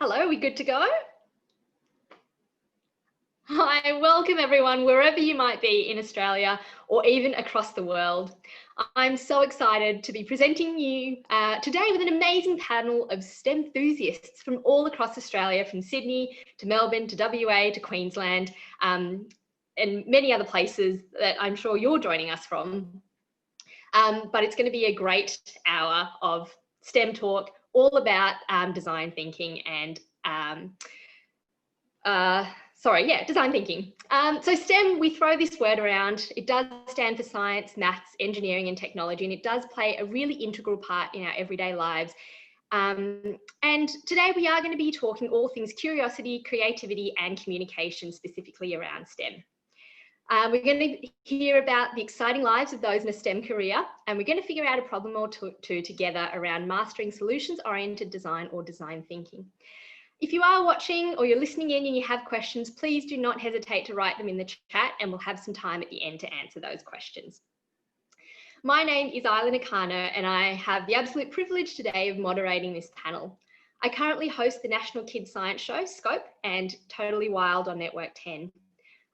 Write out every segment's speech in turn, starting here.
Hello, are we good to go? Hi, welcome everyone, wherever you might be in Australia or even across the world. I'm so excited to be presenting you today with an amazing panel of STEM enthusiasts from all across Australia, from Sydney to Melbourne to WA to Queensland and many other places that I'm sure you're joining us from. But it's going to be a great hour of STEM talk, all about design thinking and design thinking. So STEM, we throw this word around. It does stand for science, maths, engineering and technology, and it does play a really integral part in our everyday lives. And today we are going to be talking all things curiosity, creativity and communication, specifically around STEM. We're going to hear about the exciting lives of those in a STEM career, and we're going to figure out a problem or two together around mastering solutions-oriented design or design thinking. If you are watching or you're listening in and you have questions, please do not hesitate to write them in the chat and we'll have some time at the end to answer those questions. My name is Isla Nakano and I have the absolute privilege today of moderating this panel. I currently host the National Kids Science Show, Scope, and Totally Wild on Network 10.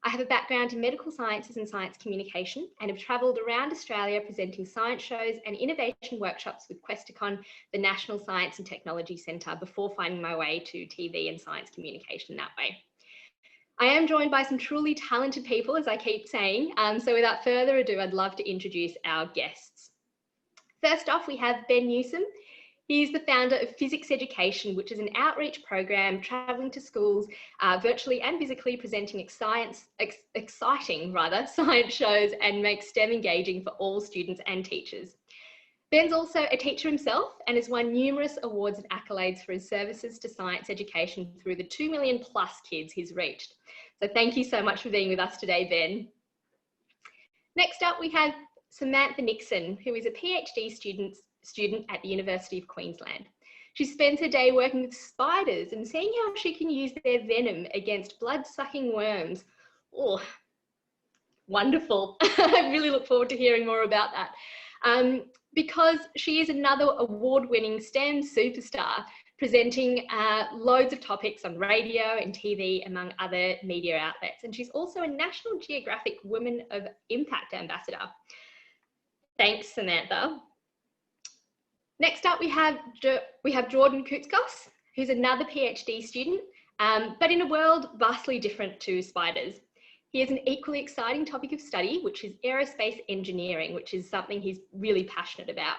I have a background in medical sciences and science communication and have travelled around Australia presenting science shows and innovation workshops with Questacon, the National Science and Technology Centre, before finding my way to TV and science communication that way. I am joined by some truly talented people, as I keep saying, so without further ado, I'd love to introduce our guests. First off, we have Ben Newsom. He's the founder of Physics Education, which is an outreach program travelling to schools virtually and physically, presenting exciting science shows and makes STEM engaging for all students and teachers. Ben's also a teacher himself and has won numerous awards and accolades for his services to science education through the 2 million plus kids he's reached. So thank you so much for being with us today, Ben. Next up, we have Samantha Nixon, who is a PhD student at the University of Queensland. She spends her day working with spiders and seeing how she can use their venom against blood-sucking worms. Oh, wonderful. I really look forward to hearing more about that. Because she is another award-winning STEM superstar, presenting loads of topics on radio and TV, among other media outlets. And she's also a National Geographic Women of Impact Ambassador. Thanks, Samantha. Next up, we have Jordan Kutzkos, who's another PhD student, but in a world vastly different to spiders. He has an equally exciting topic of study, which is aerospace engineering, which is something he's really passionate about.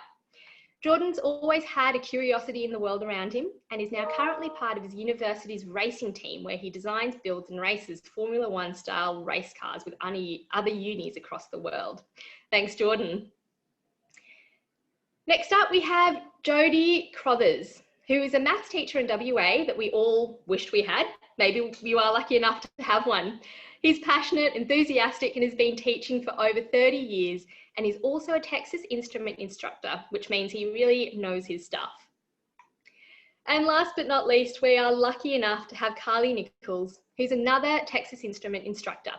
Jordan's always had a curiosity in the world around him and is now currently part of his university's racing team, where he designs, builds and races Formula One style race cars with other unis across the world. Thanks, Jordan. Next up, we have Jody Crothers, who is a maths teacher in WA that we all wished we had. Maybe you are lucky enough to have one. He's passionate, enthusiastic, and has been teaching for over 30 years, and he's also a Texas Instrument instructor, which means he really knows his stuff. And last but not least, we are lucky enough to have Carly Nichols, who's another Texas Instrument instructor.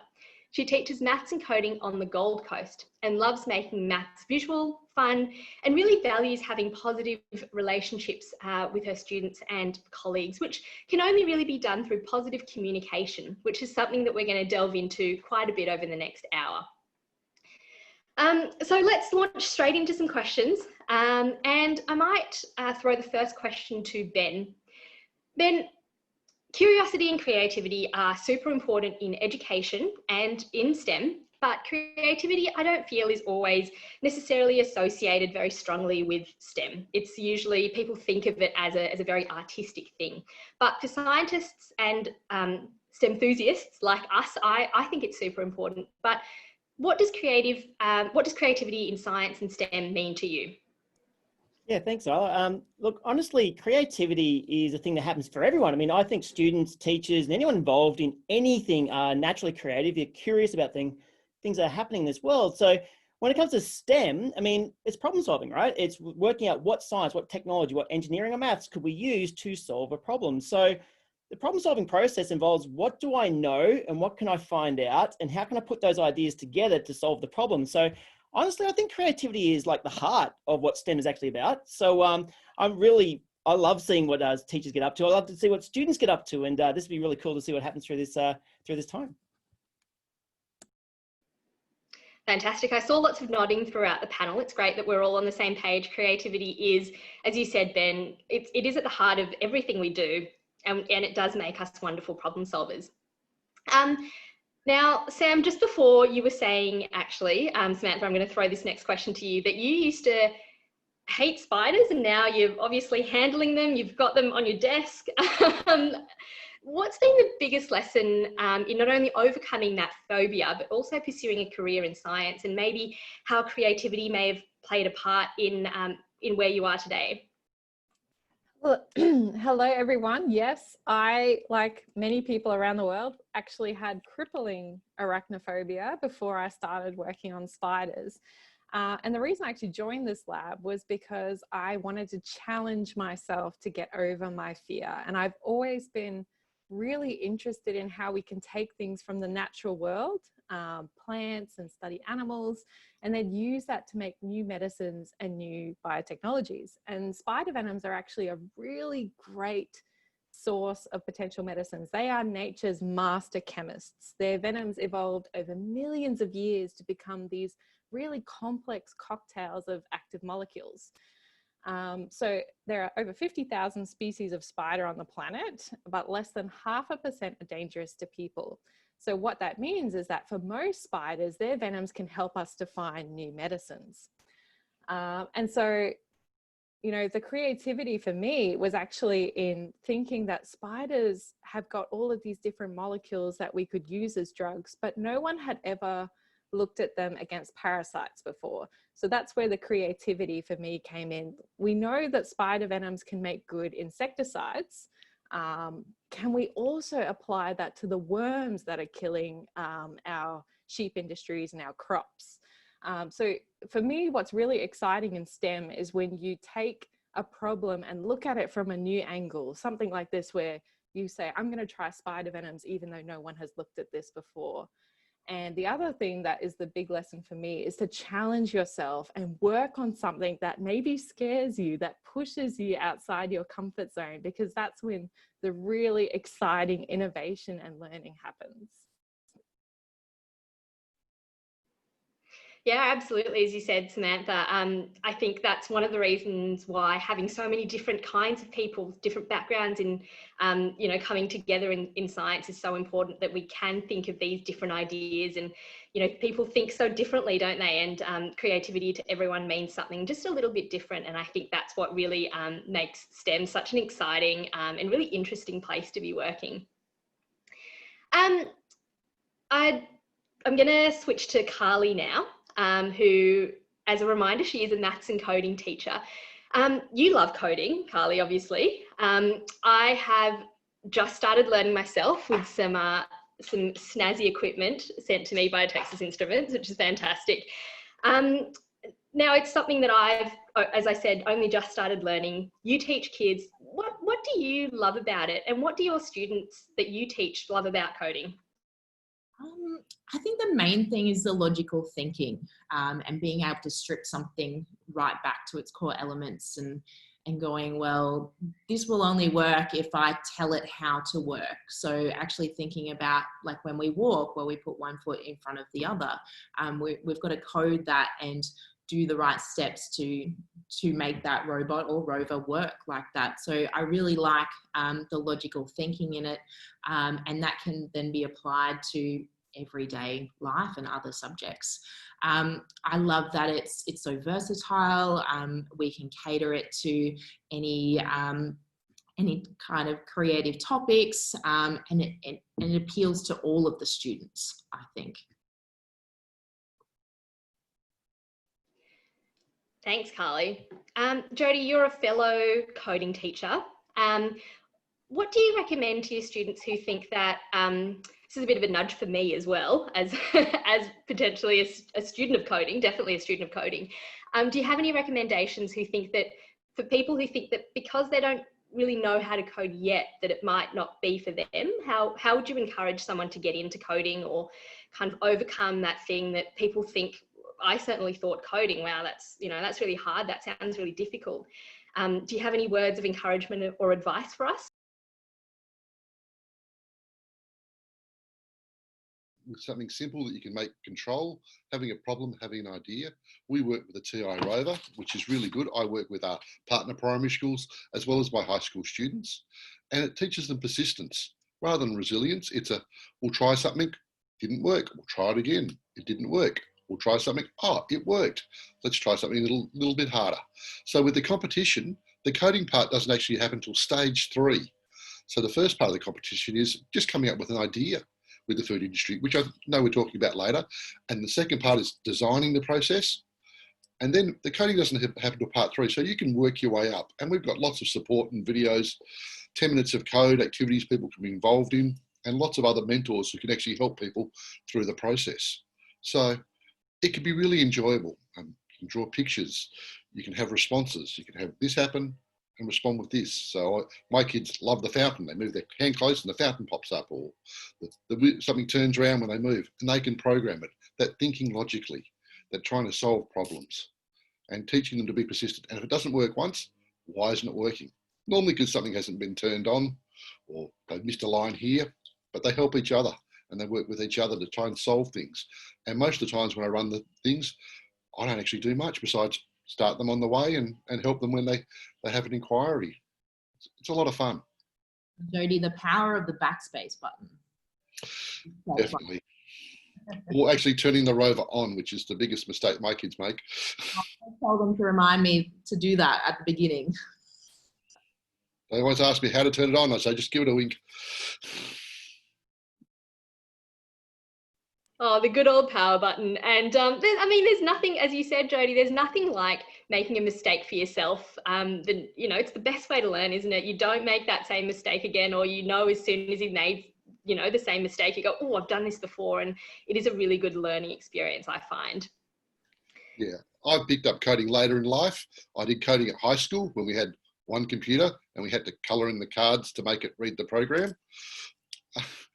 She teaches maths and coding on the Gold Coast and loves making maths visual, fun, and really values having positive relationships with her students and colleagues, which can only really be done through positive communication, which is something that we're going to delve into quite a bit over the next hour. So let's launch straight into some questions. And I might throw the first question to Ben. Ben, curiosity and creativity are super important in education and in STEM, but creativity I don't feel is always necessarily associated very strongly with STEM. It's usually, people think of it as a very artistic thing. But for scientists and STEM enthusiasts like us, I think it's super important. But what does creativity in science and STEM mean to you? Yeah, thanks, Isla. Look, honestly, creativity is a thing that happens for everyone. I mean, I think students, teachers, and anyone involved in anything are naturally creative. You're curious about things that are happening in this world. So when it comes to STEM, I mean, it's problem solving, right? It's working out what science, what technology, what engineering or maths could we use to solve a problem. So the problem solving process involves what do I know and what can I find out and how can I put those ideas together to solve the problem. So honestly, I think creativity is like the heart of what STEM is actually about. So I'm really I love seeing what teachers get up to. I love to see what students get up to, and this would be really cool to see what happens through this time. Fantastic. I saw lots of nodding throughout the panel. It's great that we're all on the same page. Creativity is, as you said, Ben, it is at the heart of everything we do, and it does make us wonderful problem solvers. Now, Sam, just before you were saying, actually, Samantha, I'm going to throw this next question to you, that you used to hate spiders and now you're obviously handling them, you've got them on your desk. What's been the biggest lesson in not only overcoming that phobia, but also pursuing a career in science, and maybe how creativity may have played a part in where you are today? Well, hello everyone. Yes, I, like many people around the world, actually had crippling arachnophobia before I started working on spiders. And the reason I actually joined this lab was because I wanted to challenge myself to get over my fear. And I've always been really interested in how we can take things from the natural world, plants, and study animals, and then use that to make new medicines and new biotechnologies. And spider venoms are actually a really great source of potential medicines. They are nature's master chemists. Their venoms evolved over millions of years to become these really complex cocktails of active molecules. So there are over 50,000 species of spider on the planet, but less than 0.5% are dangerous to people. So what that means is that for most spiders, their venoms can help us to find new medicines. And so, you know, the creativity for me was actually in thinking that spiders have got all of these different molecules that we could use as drugs, but no one had ever looked at them against parasites before. So that's where the creativity for me came in. We know that spider venoms can make good insecticides. Can we also apply that to the worms that are killing our sheep industries and our crops? So for me, what's really exciting in STEM is when you take a problem and look at it from a new angle, something like this, where you say, I'm going to try spider venoms, even though no one has looked at this before. And the other thing that is the big lesson for me is to challenge yourself and work on something that maybe scares you, that pushes you outside your comfort zone, because that's when the really exciting innovation and learning happens. Yeah, absolutely. As you said, Samantha, I think that's one of the reasons why having so many different kinds of people with different backgrounds in, you know, coming together in science is so important, that we can think of these different ideas. And, you know, people think so differently, don't they? And creativity to everyone means something just a little bit different. And I think that's what really makes STEM such an exciting and really interesting place to be working. I'm going to switch to Carly now. Who, as a reminder, she is a maths and coding teacher. You love coding, Carly, obviously. I have just started learning myself with some snazzy equipment sent to me by Texas Instruments, which is fantastic. Now, it's something that I've, as I said, only just started learning. You teach kids. What do you love about it? And what do your students that you teach love about coding? I think the main thing is the logical thinking, and being able to strip something right back to its core elements, and going, well, this will only work if I tell it how to work. So actually thinking about, like, when we walk, where we put one foot in front of the other, we've got to code that and do the right steps to make that robot or rover work like that. So I really like the logical thinking in it, and that can then be applied to everyday life and other subjects. I love that it's so versatile. We can cater it to any kind of creative topics, and it appeals to all of the students, I think. Thanks, Carly. Jody, you're a fellow coding teacher. What do you recommend to your students who think that, this is a bit of a nudge for me as well, as potentially a student of coding, definitely a student of coding. Do you have any recommendations who think that, for people who think that because they don't really know how to code yet, that it might not be for them? How would you encourage someone to get into coding, or kind of overcome that thing that people think? I certainly thought coding, wow, that's really hard, that sounds really difficult. Do you have any words of encouragement or advice for us? With something simple that you can make control, having a problem, having an idea. We work with the TI Rover, which is really good. I work with our partner primary schools as well as my high school students, and it teaches them persistence rather than resilience. It's we'll try something, didn't work, we'll try it again, it didn't work. We'll try something, oh, it worked. Let's try something a little bit harder. So with the competition, the coding part doesn't actually happen until stage 3. So the first part of the competition is just coming up with an idea with the food industry, which I know we're talking about later. And the second part is designing the process. And then the coding doesn't happen till part 3. So you can work your way up. And we've got lots of support and videos, 10 minutes of code, activities people can be involved in, and lots of other mentors who can actually help people through the process. So it can be really enjoyable. You can draw pictures, you can have responses, you can have this happen and respond with this. So my kids love the fountain. They move their hand close and the fountain pops up, or something turns around when they move, and they can program it. That thinking logically, that trying to solve problems and teaching them to be persistent. And if it doesn't work once, why isn't it working? Normally because something hasn't been turned on or they've missed a line here, but they help each other and they work with each other to try and solve things. And most of the times when I run the things, I don't actually do much besides start them on the way and help them when they have an inquiry. It's a lot of fun. Jody, the power of the backspace button. Definitely. Or actually turning the rover on, which is the biggest mistake my kids make. I tell them to remind me to do that at the beginning. They always ask me how to turn it on. I say, just give it a wink. Oh, the good old power button. And there's nothing, as you said, Jody, there's nothing like making a mistake for yourself. It's the best way to learn, isn't it? You don't make that same mistake again, or as soon as you made, the same mistake, you go, oh, I've done this before. And it is a really good learning experience, I find. Yeah, I picked up coding later in life. I did coding at high school when we had one computer and we had to colour in the cards to make it read the program.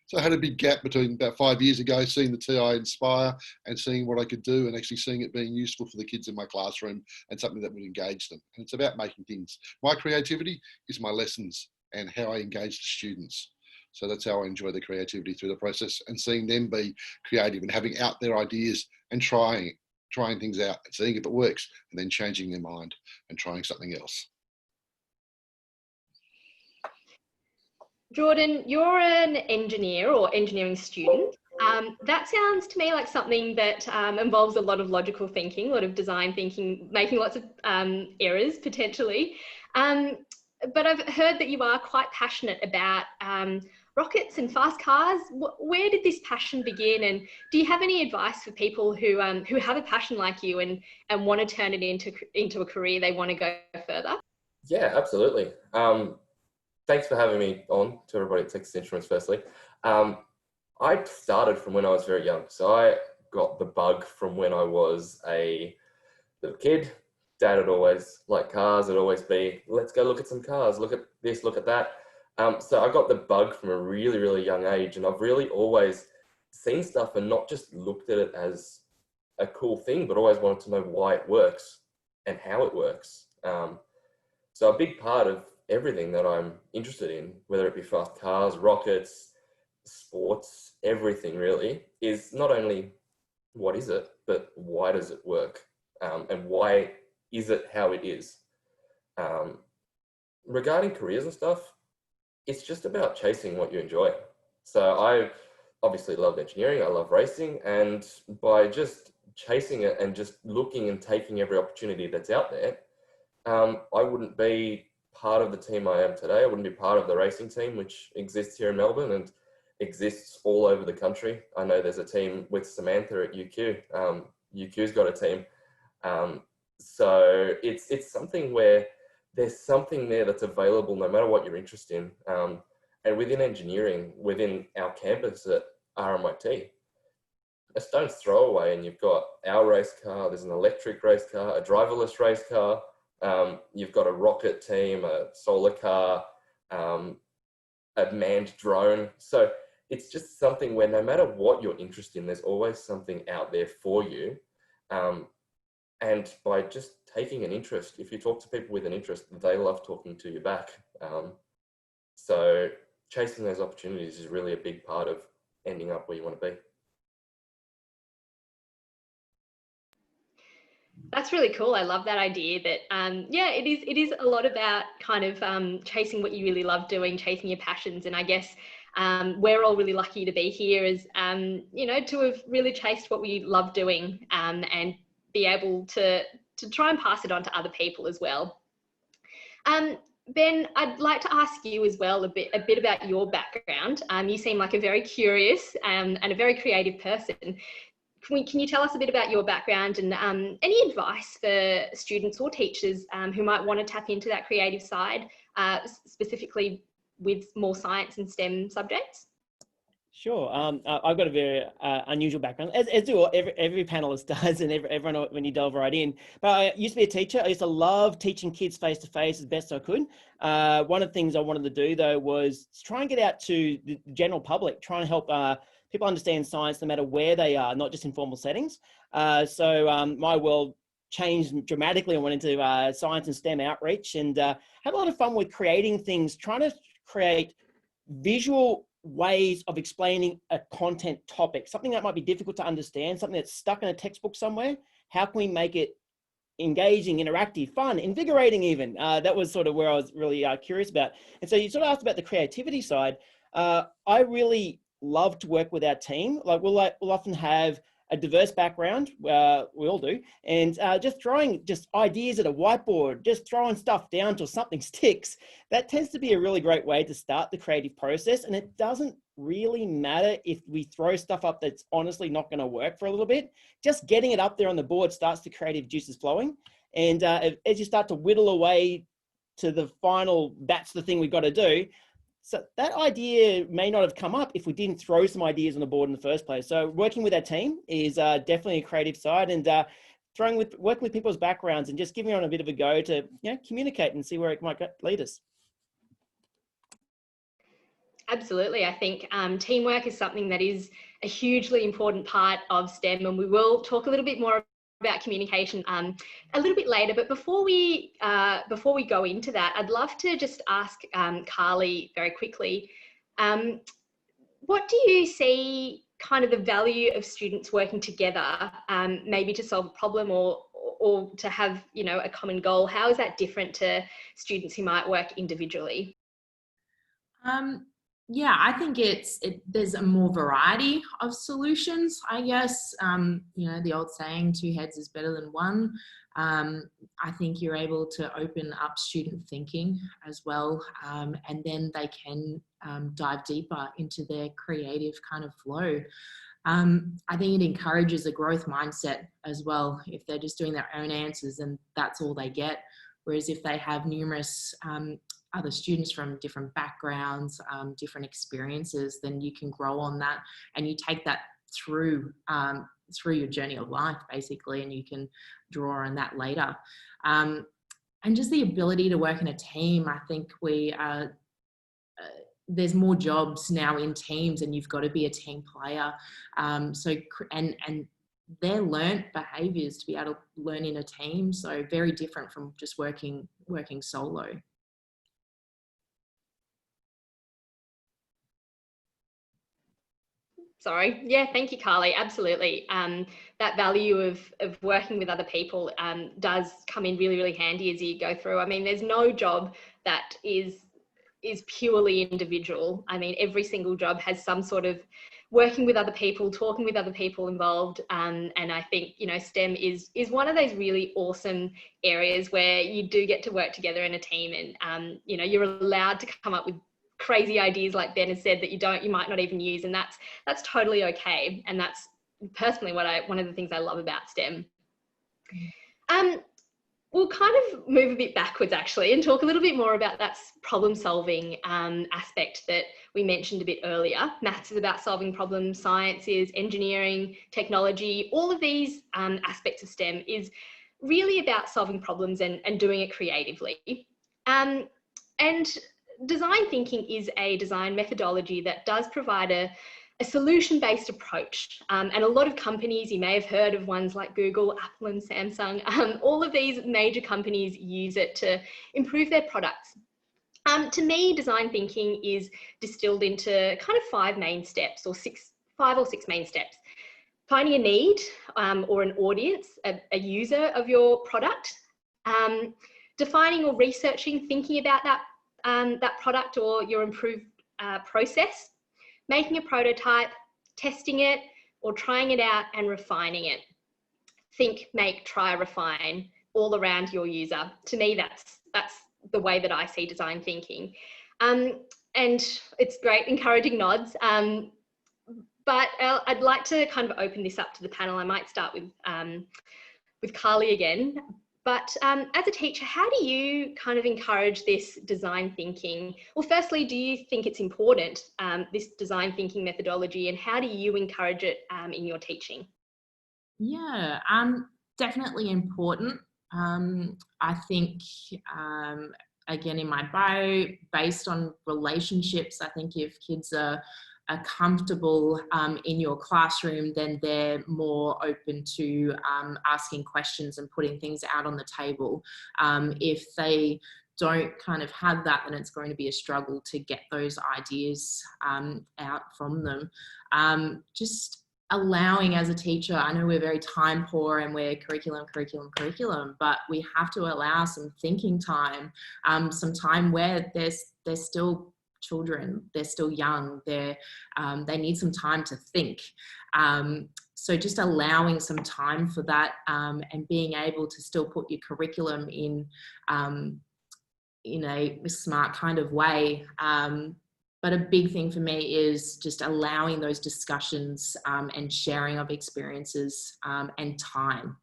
So I had a big gap between about 5 years ago, seeing the TI-nspire and seeing what I could do and actually seeing it being useful for the kids in my classroom and something that would engage them. And it's about making things. My creativity is my lessons and how I engage the students. So that's how I enjoy the creativity through the process and seeing them be creative and having out their ideas and trying things out and seeing if it works and then changing their mind and trying something else. Jordan, you're an engineer or engineering student. That sounds to me like something that involves a lot of logical thinking, a lot of design thinking, making lots of errors potentially. But I've heard that you are quite passionate about rockets and fast cars. Where did this passion begin? And do you have any advice for people who have a passion like you and want to turn it into a career they want to go further? Yeah, absolutely. Thanks for having me on, to everybody at Texas Instruments firstly. I started from when I was very young. So I got the bug from when I was a little kid. Dad would always like cars. It'd always be, let's go look at some cars, look at this, look at that. So I got the bug from a really, really young age. And I've really always seen stuff and not just looked at it as a cool thing, but always wanted to know why it works and how it works. So a big part of everything that I'm interested in, whether it be fast cars, rockets, sports, everything really, is not only what is it, but why does it work? And why is it how it is? Regarding careers and stuff, it's just about chasing what you enjoy. So I obviously love engineering, I love racing, and by just chasing it and just looking and taking every opportunity that's out there, I wouldn't be part of the team I am today. I wouldn't be part of the racing team, which exists here in Melbourne and exists all over the country. I know there's a team with Samantha at UQ. UQ's got a team. So it's something where there's something there that's available no matter what you're interested in. And within engineering, within our campus at RMIT, a stone's throw away and you've got our race car, there's an electric race car, a driverless race car, you've got a rocket team, a solar car, a manned drone. So it's just something where no matter what you're interested in, there's always something out there for you. And by just taking an interest, if you talk to people with an interest, they love talking to you back. So chasing those opportunities is really a big part of ending up where you want to be. That's really cool. I love that idea that, yeah, it is a lot about kind of chasing what you really love doing, chasing your passions. And I guess we're all really lucky to be here as, you know, to have really chased what we love doing and be able to try and pass it on to other people as well. Ben, I'd like to ask you as well a bit about your background. You seem like a very curious and a very creative person. Can you tell us a bit about your background and any advice for students or teachers who might want to tap into that creative side, specifically with more science and STEM subjects? Sure. I've got a very unusual background, as do every panelist does, and everyone when you delve right in. But I used to be a teacher. I used to love teaching kids face to face as best I could. One of the things I wanted to do though was try and get out to the general public, try and help people understand science no matter where they are, not just in formal settings. So my world changed dramatically and went into science and STEM outreach, and had a lot of fun with creating things, trying to create visual ways of explaining a content topic, something that might be difficult to understand, something that's stuck in a textbook somewhere. How can we make it engaging, interactive, fun, invigorating even? That was sort of where I was really curious about. And so you sort of asked about the creativity side. I really love to work with our team. Like we'll often have a diverse background, we all do, and just throwing ideas at a whiteboard, just throwing stuff down till something sticks. That tends to be a really great way to start the creative process. And it doesn't really matter if we throw stuff up that's honestly not going to work for a little bit. Just getting it up there on the board starts the creative juices flowing. And as you start to whittle away to the final, that's the thing we've got to do. So that idea may not have come up if we didn't throw some ideas on the board in the first place. So working with our team is definitely a creative side, and working with people's backgrounds and just giving on a bit of a go to communicate and see where it might lead us. Absolutely. I think teamwork is something that is a hugely important part of STEM, and we will talk a little bit more about communication a little bit later. But before we go into that, I'd love to just ask Carly very quickly, what do you see kind of the value of students working together, maybe to solve a problem or to have a common goal? How is that different to students who might work individually? Yeah, I think there's a more variety of solutions, I guess. The old saying, 2 heads is better than 1. I think you're able to open up student thinking as well, and then they can dive deeper into their creative kind of flow. I think it encourages a growth mindset as well, if they're just doing their own answers and that's all they get. Whereas if they have numerous other students from different backgrounds, different experiences, then you can grow on that and you take that through your journey of life, basically, and you can draw on that later. And just the ability to work in a team, I think there's more jobs now in teams and you've got to be a team player. And they're learnt behaviours to be able to learn in a team, so very different from just working solo. Sorry. Yeah, thank you, Carly. Absolutely. That value of working with other people does come in really, really handy as you go through. I mean, there's no job that is purely individual. I mean, every single job has some sort of working with other people, talking with other people involved. And I think, STEM is one of those really awesome areas where you do get to work together in a team, and, you're allowed to come up with crazy ideas, like Ben has said, that you might not even use, and that's totally okay. And that's personally one of the things I love about STEM. We'll kind of move a bit backwards actually and talk a little bit more about that problem solving aspect that we mentioned a bit earlier. Maths is about solving problems, science is, engineering, technology, all of these aspects of STEM is really about solving problems and doing it creatively. And design thinking is a design methodology that does provide a a solution-based approach. And a lot of companies, you may have heard of ones like Google, Apple and Samsung, all of these major companies use it to improve their products. To me, design thinking is distilled into kind of 5 main steps, or 5 or 6 main steps. Finding a need or an audience, a user of your product, defining or researching, thinking about that product or your improved process, making a prototype, testing it or trying it out and refining it. Think, make, try, refine, all around your user. To me, that's the way that I see design thinking. And it's great, encouraging nods. But I'd like to kind of open this up to the panel. I might start with Carly again. But as a teacher, how do you kind of encourage this design thinking? Well, firstly, do you think it's important, this design thinking methodology, and how do you encourage it in your teaching? Yeah, definitely important. I think, again, in my bio, based on relationships, I think if kids are comfortable in your classroom, then they're more open to asking questions and putting things out on the table. If they don't kind of have that, then it's going to be a struggle to get those ideas out from them. Just allowing, as a teacher, I know we're very time poor and we're curriculum, but we have to allow some thinking time, some time where they're still children, they're still young, they need some time to think. So just allowing some time for that, and being able to still put your curriculum in a smart kind of way. But a big thing for me is just allowing those discussions and sharing of experiences and time.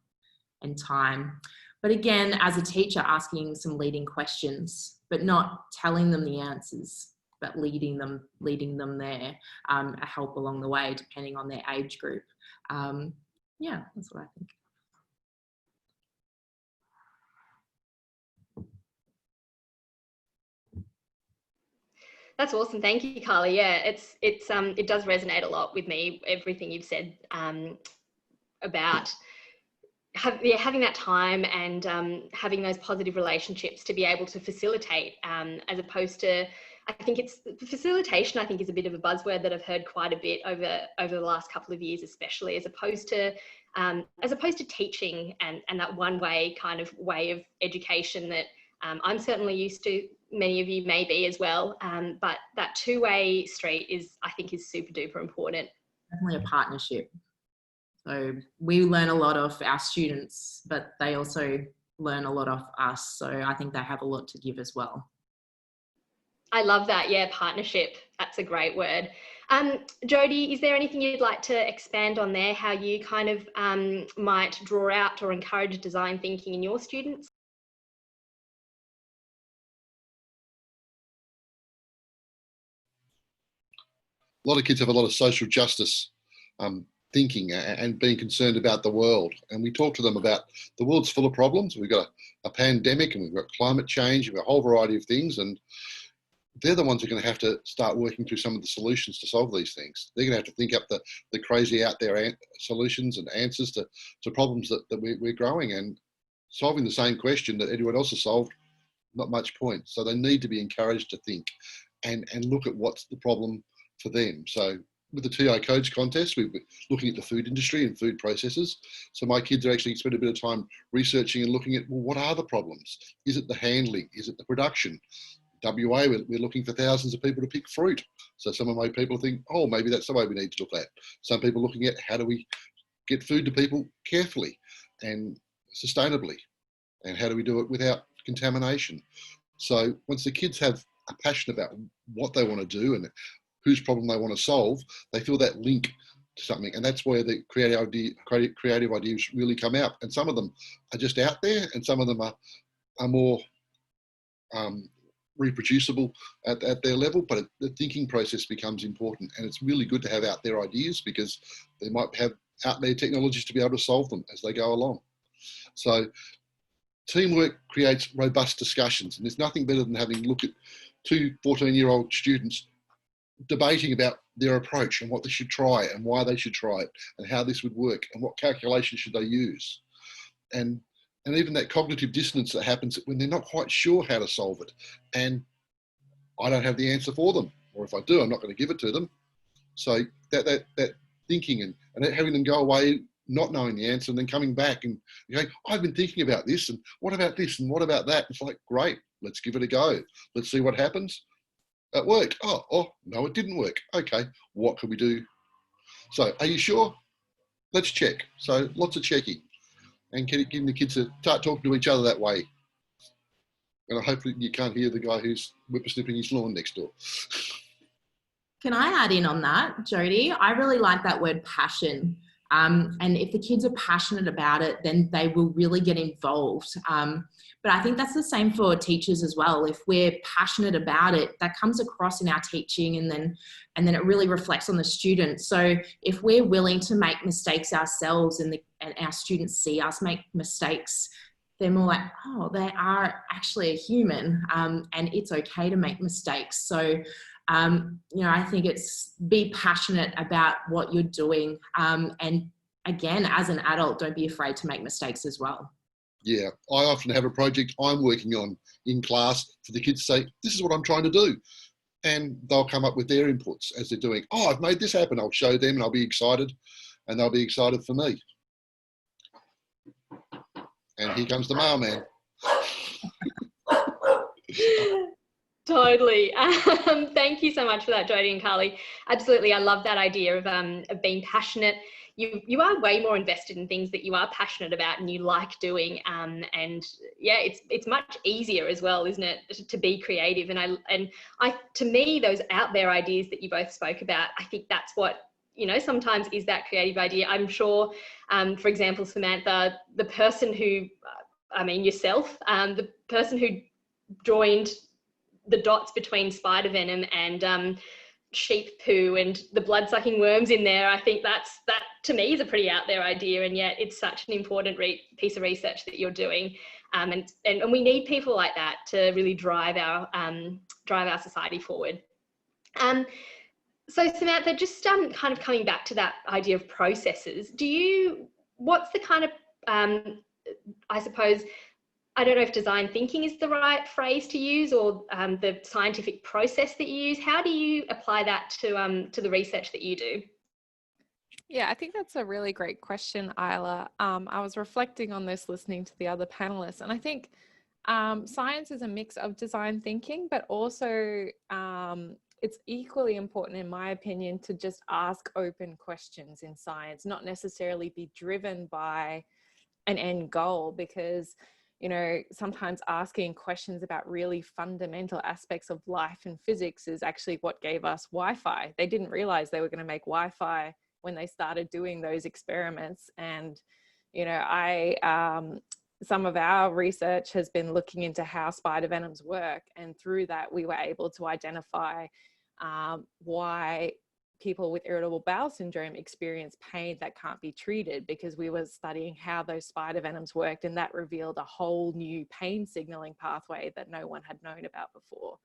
But again, as a teacher, asking some leading questions, but not telling them the answers, but leading them there, a help along the way, depending on their age group. Yeah, that's what I think. That's awesome. Thank you, Carly. Yeah, it does resonate a lot with me, everything you've said about having that time and having those positive relationships to be able to facilitate, as opposed to, I think it's facilitation, I think, is a bit of a buzzword that I've heard quite a bit over the last couple of years, especially, as opposed to teaching and that one way kind of way of education that I'm certainly used to. Many of you may be as well, but that two-way street I think is super duper important. Definitely a partnership. So we learn a lot of our students, but they also learn a lot of us. So I think they have a lot to give as well. I love that. Yeah, partnership. That's a great word. Jody, is there anything you'd like to expand on there, how you kind of might draw out or encourage design thinking in your students? A lot of kids have a lot of social justice thinking and being concerned about the world. And we talk to them about the world's full of problems. We've got a pandemic and we've got climate change and a whole variety of things. And they're the ones who are going to have to start working through some of the solutions to solve these things. They're going to have to think up the crazy out there solutions and answers to problems that we're growing, and solving the same question that everyone else has solved, not much point. So they need to be encouraged to think and look at what's the problem for them. So with the TI Codes contest, we're looking at the food industry and food processes. So my kids are actually spent a bit of time researching and looking at, well, what are the problems? Is it the handling? Is it the production? WA, we're looking for thousands of people to pick fruit. So some of my people think, oh, maybe that's the way we need to look at. Some people looking at how do we get food to people carefully and sustainably, and how do we do it without contamination? So once the kids have a passion about what they want to do and whose problem they want to solve, they feel that link to something, and that's where the creative ideas really come out. And some of them are just out there, and some of them are more reproducible at their level, but the thinking process becomes important, and it's really good to have out there ideas because they might have out there technologies to be able to solve them as they go along. So teamwork creates robust discussions, and there's nothing better than having a look at two 14-year-old students debating about their approach and what they should try and why they should try it and how this would work and what calculation should they use. And even that cognitive dissonance that happens when they're not quite sure how to solve it. And I don't have the answer for them. Or if I do, I'm not going to give it to them. So that thinking and having them go away not knowing the answer and then coming back and going, I've been thinking about this and what about this and what about that? It's like, great, let's give it a go. Let's see what happens. It worked. Oh, no, it didn't work. Okay, what can we do? So are you sure? Let's check. So lots of checking and getting the kids to start talking to each other that way. And hopefully you can't hear the guy who's whippersnipping his lawn next door. Can I add in on that, Jody? I really like that word passion. And if the kids are passionate about it, then they will really get involved. But I think that's the same for teachers as well. If we're passionate about it, that comes across in our teaching and then it really reflects on the students. So if we're willing to make mistakes ourselves and our students see us make mistakes, they're more like, oh, they are actually a human, and it's okay to make mistakes. So I think it's be passionate about what you're doing. And again, as an adult, don't be afraid to make mistakes as well. Yeah, I often have a project I'm working on in class for the kids to say, this is what I'm trying to do. And they'll come up with their inputs as they're doing, oh, I've made this happen. I'll show them and I'll be excited and they'll be excited for me. And here comes the mailman. Totally. Thank you so much for that, Jody and Carly. Absolutely. I love that idea of being passionate. You are way more invested in things that you are passionate about and you like doing. And yeah, it's much easier as well, isn't it, to be creative. And I to me, those out there ideas that you both spoke about, I think that's what, sometimes is that creative idea. I'm sure, for example, Samantha, the person who, yourself, the person who joined the dots between spider venom and sheep poo and the blood-sucking worms in there, I think that to me is a pretty out there idea, and yet it's such an important piece of research that you're doing, and we need people like that to really drive our society forward. So Samantha, just kind of coming back to that idea of processes, what's the kind of I suppose, I don't know if design thinking is the right phrase to use, or the scientific process that you use. How do you apply that to the research that you do? Yeah, I think that's a really great question, Isla. I was reflecting on this listening to the other panelists, and I think science is a mix of design thinking, but also it's equally important, in my opinion, to just ask open questions in science, not necessarily be driven by an end goal, because sometimes asking questions about really fundamental aspects of life and physics is actually what gave us Wi-Fi. They didn't realize they were going to make Wi-Fi when they started doing those experiments. And, some of our research has been looking into how spider venoms work. And through that, we were able to identify why people with irritable bowel syndrome experience pain that can't be treated, because we were studying how those spider venoms worked, and that revealed a whole new pain signaling pathway that no one had known about before.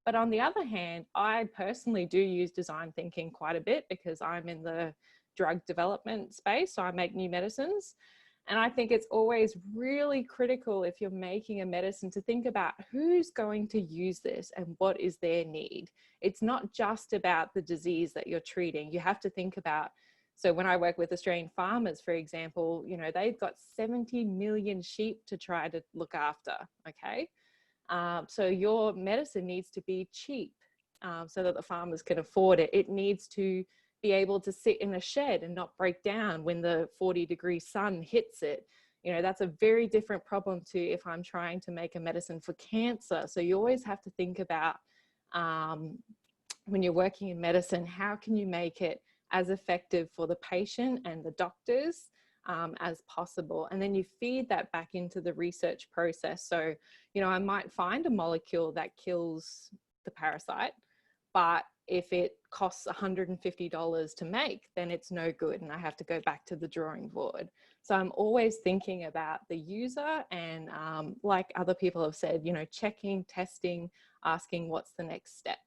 But on the other hand, I personally do use design thinking quite a bit because I'm in the drug development space, so I make new medicines. And I think it's always really critical, if you're making a medicine, to think about who's going to use this and what is their need. It's not just about the disease that you're treating. You have to think about, so when I work with Australian farmers, for example, they've got 70 million sheep to try to look after, okay? So your medicine needs to be cheap so that the farmers can afford it. It needs to be able to sit in a shed and not break down when the 40-degree sun hits it. That's a very different problem to if I'm trying to make a medicine for cancer. So you always have to think about, when you're working in medicine, how can you make it as effective for the patient and the doctors as possible? And then you feed that back into the research process. So, I might find a molecule that kills the parasite, but if it costs $150 to make, then it's no good, and I have to go back to the drawing board. So I'm always thinking about the user, and like other people have said, checking, testing, asking what's the next step.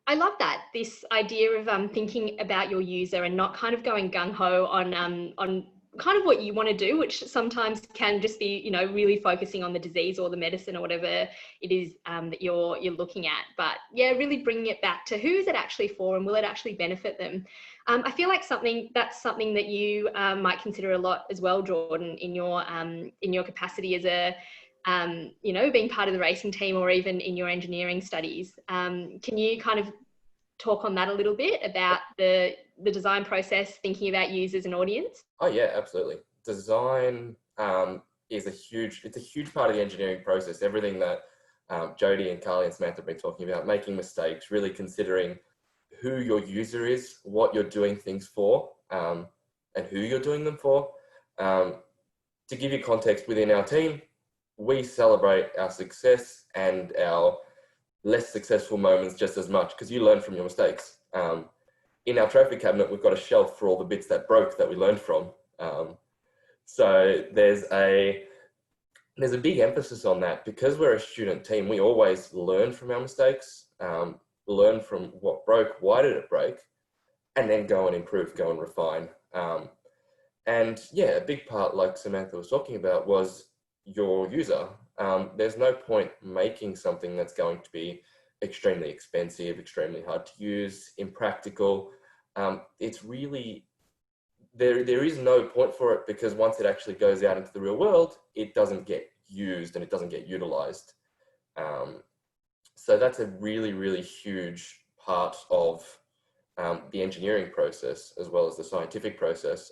I love that, this idea of thinking about your user and not kind of going gung-ho on kind of what you want to do, which sometimes can just be, you know, really focusing on the disease or the medicine or whatever it is that you're looking at. But yeah, really bringing it back to who is it actually for and will it actually benefit them? I feel like that's something that you might consider a lot as well, Jordan, in your capacity as a you know, being part of the racing team or even in your engineering studies. Can you kind of talk on that a little bit about the design process, thinking about users and audience? Oh yeah, absolutely. Design is a huge part of the engineering process. Everything that Jody and Carly and Samantha have been talking about, making mistakes, really considering who your user is, what you're doing things for, and who you're doing them for. To give you context, within our team, we celebrate our success and our less successful moments just as much, because you learn from your mistakes. In our trophy cabinet, we've got a shelf for all the bits that broke that we learned from. So there's a big emphasis on that. Because we're a student team, we always learn from our mistakes, learn from what broke, why did it break, and then go and improve, go and refine. And yeah, a big part, like Samantha was talking about, was your user. There's no point making something that's going to be extremely expensive, extremely hard to use, impractical. It's really, there is no point for it, because once it actually goes out into the real world, it doesn't get used and it doesn't get utilized. So that's a really, really huge part of the engineering process, as well as the scientific process.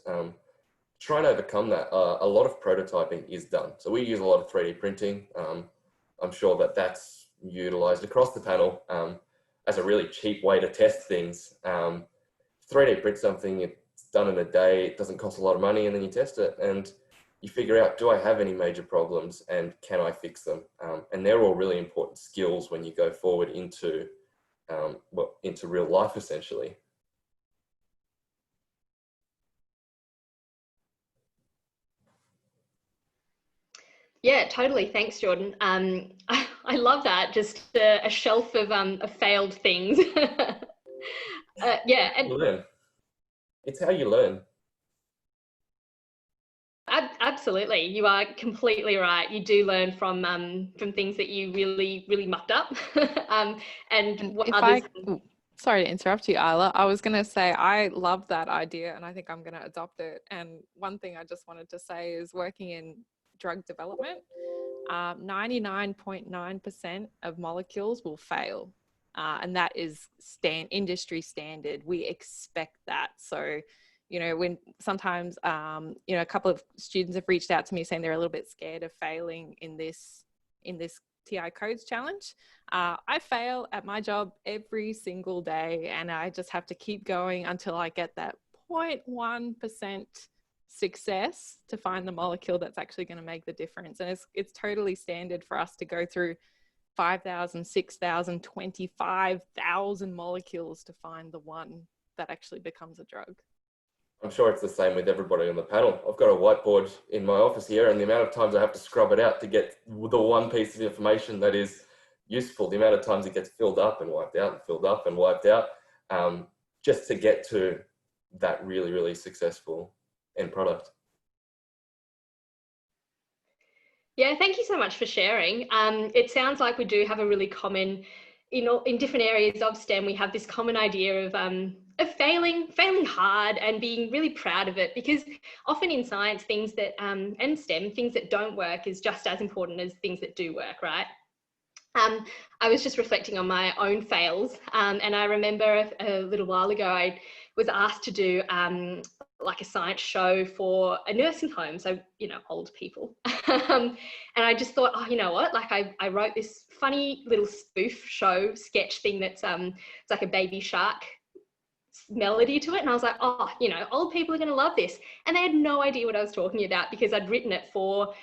Try and overcome that. A lot of prototyping is done. So we use a lot of 3D printing. I'm sure that that's utilized across the panel as a really cheap way to test things. 3D print something, it's done in a day, it doesn't cost a lot of money, and then you test it and you figure out, do I have any major problems and can I fix them? And they're all really important skills when you go forward into real life, essentially. Yeah, totally. Thanks, Jordan. I love that. Just a shelf of failed things. Yeah, and learn. It's how you learn. Absolutely, you are completely right. You do learn from things that you really mucked up, and what others. Sorry to interrupt you, Isla. I was going to say I love that idea, and I think I'm going to adopt it. And one thing I just wanted to say is, working in drug development, 99.9% of molecules will fail, and that is industry standard. We expect that. So, you know, when sometimes, you know, a couple of students have reached out to me saying they're a little bit scared of failing in this TI codes challenge. I fail at my job every single day, and I just have to keep going until I get that 0.1% success to find the molecule that's actually going to make the difference. And it's totally standard for us to go through 5,000, 6,000, 25,000 molecules to find the one that actually becomes a drug. I'm sure it's the same with everybody on the panel. I've got a whiteboard in my office here, and the amount of times I have to scrub it out to get the one piece of information that is useful, the amount of times it gets filled up and wiped out and filled up and wiped out, just to get to that really, really successful end product. Yeah, thank you so much for sharing. It sounds like we do have a really common, in different areas of STEM, we have this common idea of failing hard and being really proud of it, because often in science, things that, and STEM, things that don't work is just as important as things that do work, right? I was just reflecting on my own fails, and I remember a little while ago, I was asked to do like a science show for a nursing home, so, you know, old people. And I just thought, oh, you know what, like I wrote this funny little spoof show sketch thing that's it's like a baby shark melody to it, and I was like, oh, you know, old people are going to love this. And they had no idea what I was talking about, because I'd written it for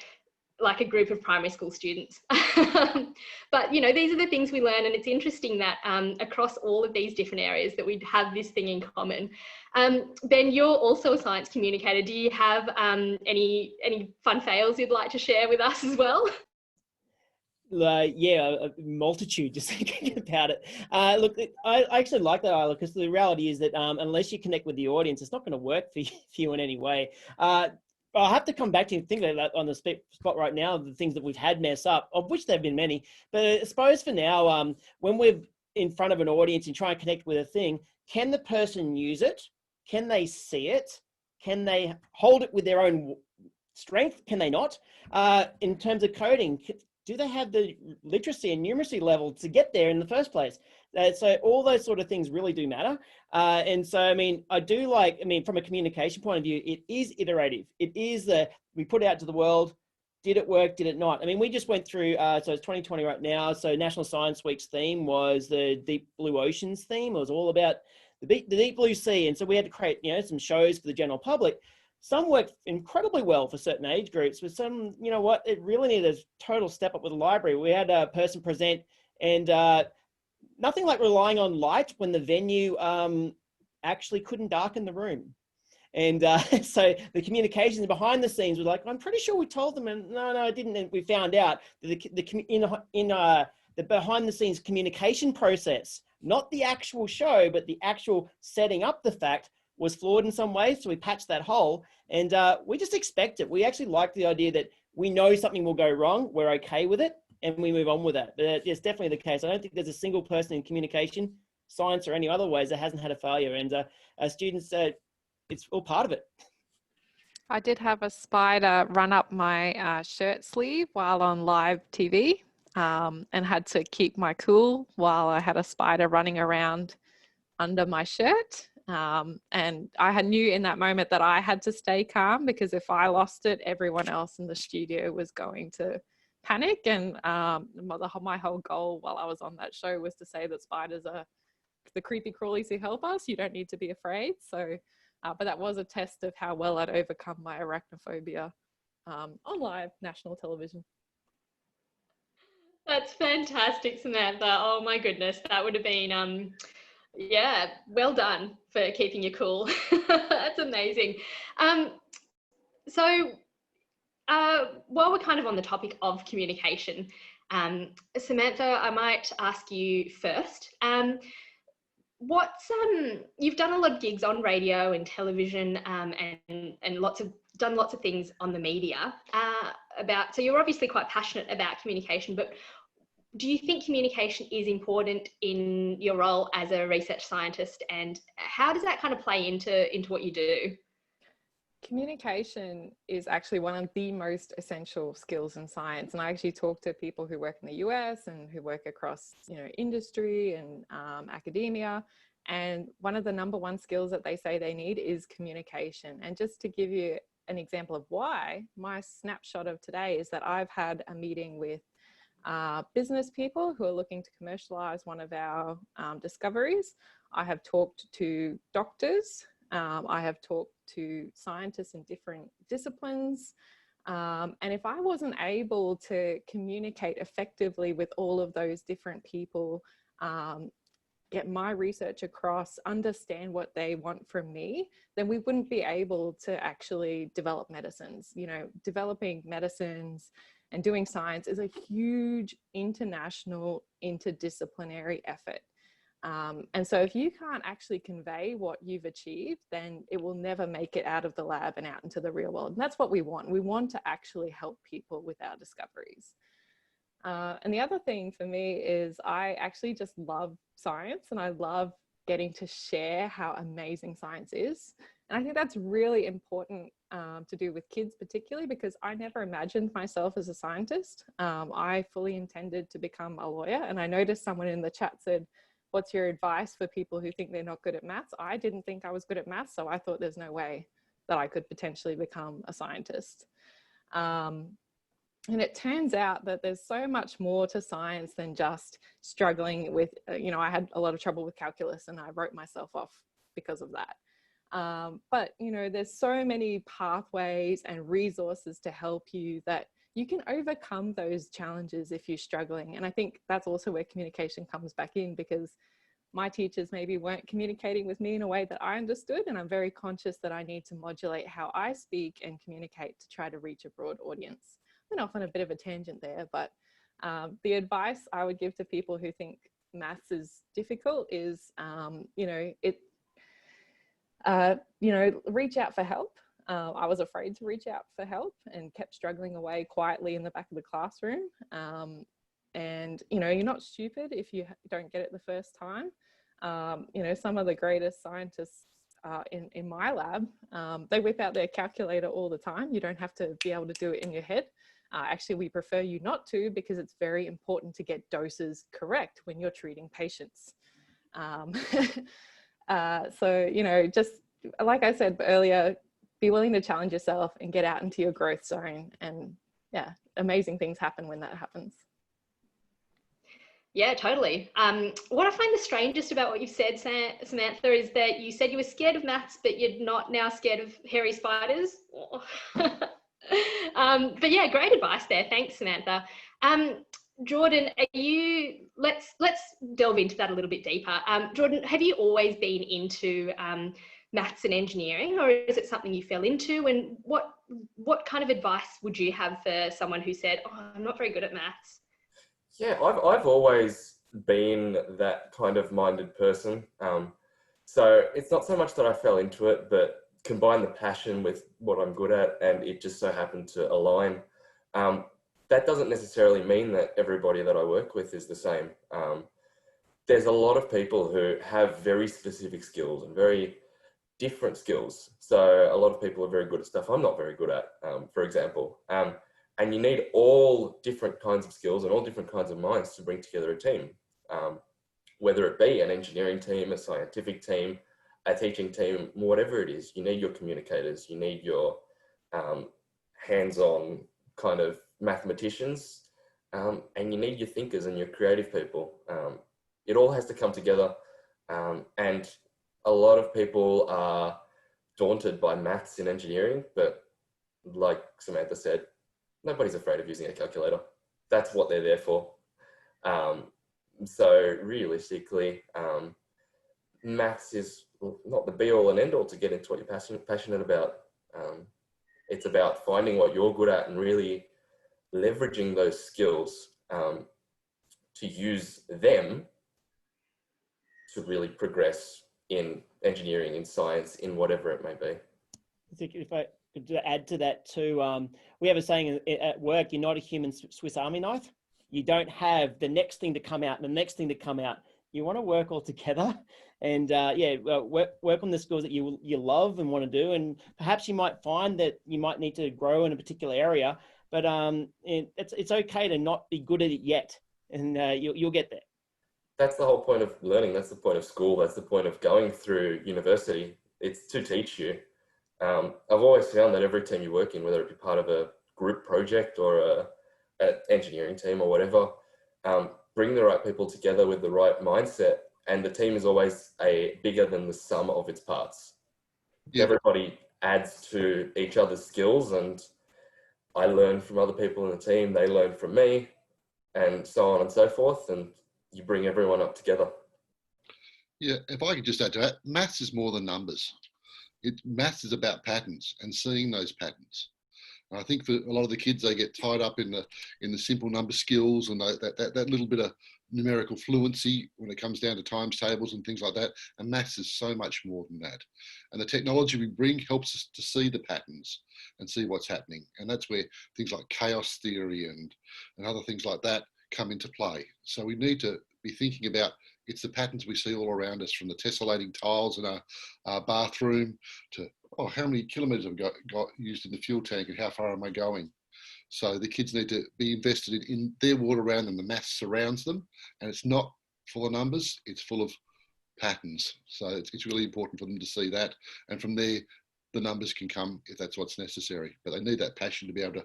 like a group of primary school students. But, you know, these are the things we learn, and it's interesting that across all of these different areas that we have this thing in common. Ben, you're also a science communicator. Do you have any fun fails you'd like to share with us as well? Yeah, a multitude, just thinking about it. Look, I actually like that, Isla, because the reality is that unless you connect with the audience, it's not going to work for you in any way. I'll have to come back to you and think about that on the spot right now, the things that we've had mess up, of which there have been many. But I suppose for now, when we're in front of an audience and try and connect with a thing, can the person use it? Can they see it? Can they hold it with their own strength? Can they not? In terms of coding, do they have the literacy and numeracy level to get there in the first place? So all those sort of things really do matter. And so, I mean, from a communication point of view, it is iterative. It is we put it out to the world. Did it work? Did it not? I mean, we just went through, so it's 2020 right now. So National Science Week's theme was the Deep Blue Oceans theme. It was all about the deep blue sea. And so we had to create, some shows for the general public. Some worked incredibly well for certain age groups, but some, it really needed a total step up with the library. We had a person present, and nothing like relying on light when the venue actually couldn't darken the room. And so the communications behind the scenes were like, I'm pretty sure we told them, and no, I didn't. And we found out that the behind the scenes communication process, not the actual show, but the actual setting up the fact, was flawed in some ways. So we patched that hole, and we just expect it. We actually like the idea that we know something will go wrong, we're okay with it, and we move on with that. But it's definitely the case. I don't think there's a single person in communication, science, or any other ways that hasn't had a failure. And students, it's all part of it. I did have a spider run up my shirt sleeve while on live TV, and had to keep my cool while I had a spider running around under my shirt. And I knew in that moment that I had to stay calm, because if I lost it, everyone else in the studio was going to panic. And my whole goal while I was on that show was to say that spiders are the creepy crawlies who help us. You don't need to be afraid. So, but that was a test of how well I'd overcome my arachnophobia on live national television. That's fantastic, Samantha. Oh my goodness, that would have been yeah, well done for keeping you cool. That's amazing. So while we're kind of on the topic of communication, Samantha, I might ask you first. You've done a lot of gigs on radio and television, and done lots of things on the media so you're obviously quite passionate about communication, but do you think communication is important in your role as a research scientist, and how does that kind of play into what you do? Communication is actually one of the most essential skills in science. And I actually talk to people who work in the US and who work across, industry and academia. And one of the number one skills that they say they need is communication. And just to give you an example of why, my snapshot of today is that I've had a meeting with business people who are looking to commercialize one of our discoveries. I have talked to doctors. I have talked to scientists in different disciplines. And if I wasn't able to communicate effectively with all of those different people, get my research across, understand what they want from me, then we wouldn't be able to actually develop medicines. Developing medicines and doing science is a huge international, interdisciplinary effort. And so if you can't actually convey what you've achieved, then it will never make it out of the lab and out into the real world. And that's what we want. We want to actually help people with our discoveries. And the other thing for me is I actually just love science, and I love getting to share how amazing science is. And I think that's really important to do with kids particularly, because I never imagined myself as a scientist. I fully intended to become a lawyer, and I noticed someone in the chat said, what's your advice for people who think they're not good at maths? I didn't think I was good at maths, so I thought there's no way that I could potentially become a scientist. And it turns out that there's so much more to science than just struggling with, I had a lot of trouble with calculus and I wrote myself off because of that. But, there's so many pathways and resources to help you that you can overcome those challenges if you're struggling. And I think that's also where communication comes back in, because my teachers maybe weren't communicating with me in a way that I understood. And I'm very conscious that I need to modulate how I speak and communicate to try to reach a broad audience. And off on a bit of a tangent there, but The advice I would give to people who think maths is difficult is, reach out for help. I was afraid to reach out for help and kept struggling away quietly in the back of the classroom. And, you're not stupid if you don't get it the first time. Some of the greatest scientists in my lab, they whip out their calculator all the time. You don't have to be able to do it in your head. Actually, we prefer you not to, because it's very important to get doses correct when you're treating patients. Just like I said earlier, be willing to challenge yourself and get out into your growth zone. And yeah, amazing things happen when that happens. Yeah, totally. What I find the strangest about what you've said, Samantha, is that you said you were scared of maths, but you're not now scared of hairy spiders. But yeah, great advice there. Thanks, Samantha. Jordan, let's delve into that a little bit deeper. Jordan, have you always been into maths and engineering, or is it something you fell into? And what kind of advice would you have for someone who said, "Oh, I'm not very good at maths"? Yeah, I've always been that kind of minded person. So it's not so much that I fell into it, but combine the passion with what I'm good at, and it just so happened to align. That doesn't necessarily mean that everybody that I work with is the same. There's a lot of people who have very specific skills and very different skills. So a lot of people are very good at stuff I'm not very good at, for example. And you need all different kinds of skills and all different kinds of minds to bring together a team, whether it be an engineering team, a scientific team, a teaching team, whatever it is. You need your communicators, you need your hands-on kind of mathematicians, and you need your thinkers and your creative people. It all has to come together, and a lot of people are daunted by maths in engineering, but like Samantha said, nobody's afraid of using a calculator. That's what they're there for. So realistically, maths is not the be all and end all to get into what you're passionate about. It's about finding what you're good at and really leveraging those skills to use them to really progress in engineering, in science, in whatever it may be. If I could add to that too, we have a saying at work, you're not a human Swiss Army knife. You don't have the next thing to come out and the next thing to come out. You want to work all together and work on the skills that you love and want to do. And perhaps you might find that you might need to grow in a particular area, but it's okay to not be good at it yet, and you'll get there. That's the whole point of learning. That's the point of school. That's the point of going through university. It's to teach you. I've always found that every team you work in, whether it be part of a group project or an engineering team or whatever, bring the right people together with the right mindset, and the team is always bigger than the sum of its parts. Yeah. Everybody adds to each other's skills, and I learn from other people in the team, they learn from me, and so on and so forth, and you bring everyone up together. Yeah, if I could just add to that, maths is more than numbers. Maths is about patterns and seeing those patterns. And I think for a lot of the kids, they get tied up in the simple number skills and that little bit of numerical fluency when it comes down to times tables and things like that. And maths is so much more than that. And the technology we bring helps us to see the patterns and see what's happening. And that's where things like chaos theory and other things like that come into play. So we need to be thinking about, it's the patterns we see all around us, from the tessellating tiles in our bathroom to, how many kilometres I've got used in the fuel tank and how far am I going? So the kids need to be invested in their world around them. The maths surrounds them, and it's not full of numbers, it's full of patterns. So it's really important for them to see that. And from there, the numbers can come if that's what's necessary. But they need that passion to be able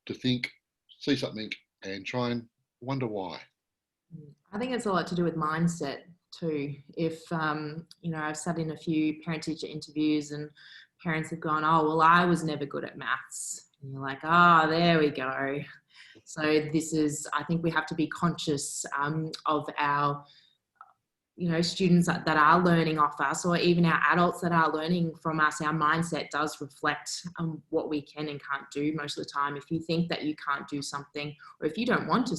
to think, see something and try and wonder why. I think it's a lot to do with mindset too. If, I've sat in a few parent-teacher interviews and parents have gone, oh, well, I was never good at maths. And you're like, there we go. So I think we have to be conscious of our, students that are learning off us, or even our adults that are learning from us, our mindset does reflect what we can and can't do most of the time. If you think that you can't do something, or if you don't want to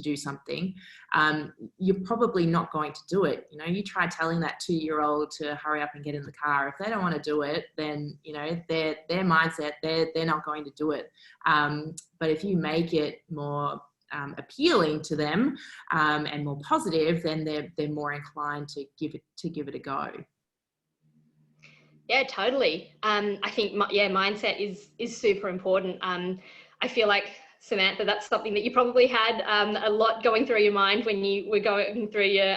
do something, you're probably not going to do it. You try telling that 2-year-old to hurry up and get in the car. If they don't want to do it, then their mindset, they're not going to do it. But if you make it more appealing to them and more positive, then they're more inclined to give it a go. Yeah, totally. I think mindset is super important. I feel like, Samantha, that's something that you probably had a lot going through your mind when you were going through your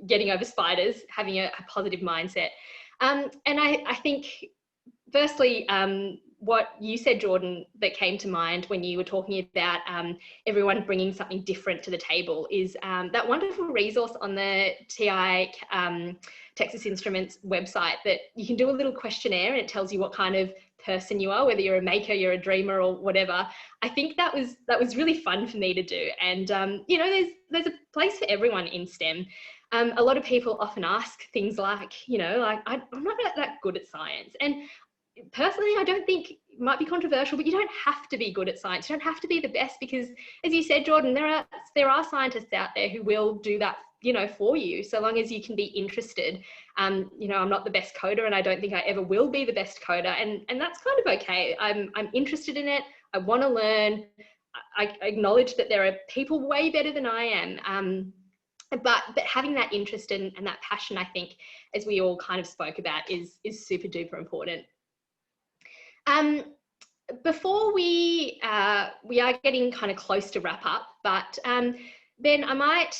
getting over spiders, having a positive mindset. And I think, firstly, what you said, Jordan, that came to mind when you were talking about everyone bringing something different to the table is that wonderful resource on the TI Texas Instruments website that you can do a little questionnaire and it tells you what kind of person you are, whether you're a maker, you're a dreamer, or whatever. I think that was really fun for me to do. And there's a place for everyone in STEM. A lot of people often ask things like, I'm not that good at science. And personally, I don't think, it might be controversial, but you don't have to be good at science. You don't have to be the best, because, as you said, Jordan, there are scientists out there who will do that, for you, so long as you can be interested. I'm not the best coder, and I don't think I ever will be the best coder, and that's kind of okay. I'm interested in it. I want to learn. I acknowledge that there are people way better than I am. But having that interest and that passion, I think, as we all kind of spoke about, is super duper important. Before we are getting kind of close to wrap up, but Ben, I might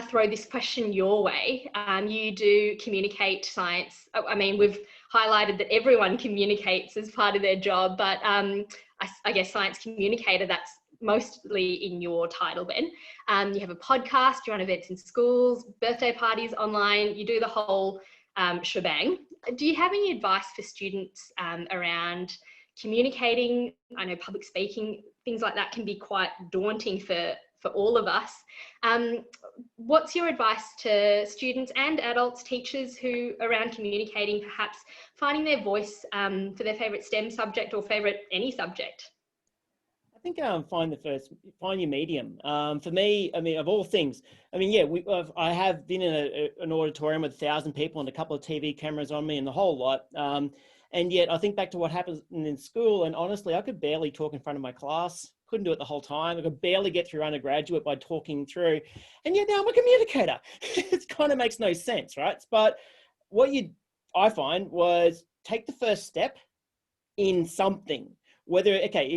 throw this question your way. You do communicate science. I mean, we've highlighted that everyone communicates as part of their job, but I guess science communicator, that's mostly in your title, Ben. You have a podcast, you run events in schools, birthday parties online, you do the whole shebang. Do you have any advice for students around communicating? I know public speaking, things like that can be quite daunting for all of us. What's your advice to students and adults, teachers who around communicating, perhaps finding their voice for their favourite STEM subject or favourite any subject? I think find your medium. For me, I mean, of all things, I mean, yeah, I have been in an auditorium with 1,000 people and a couple of TV cameras on me and the whole lot. And yet I think back to what happens in school, and honestly, I could barely talk in front of my class. Couldn't do it the whole time. I could barely get through undergraduate by talking through. And yet now I'm a communicator. It kind of makes no sense, right? But what I find was take the first step in something. Whether, okay,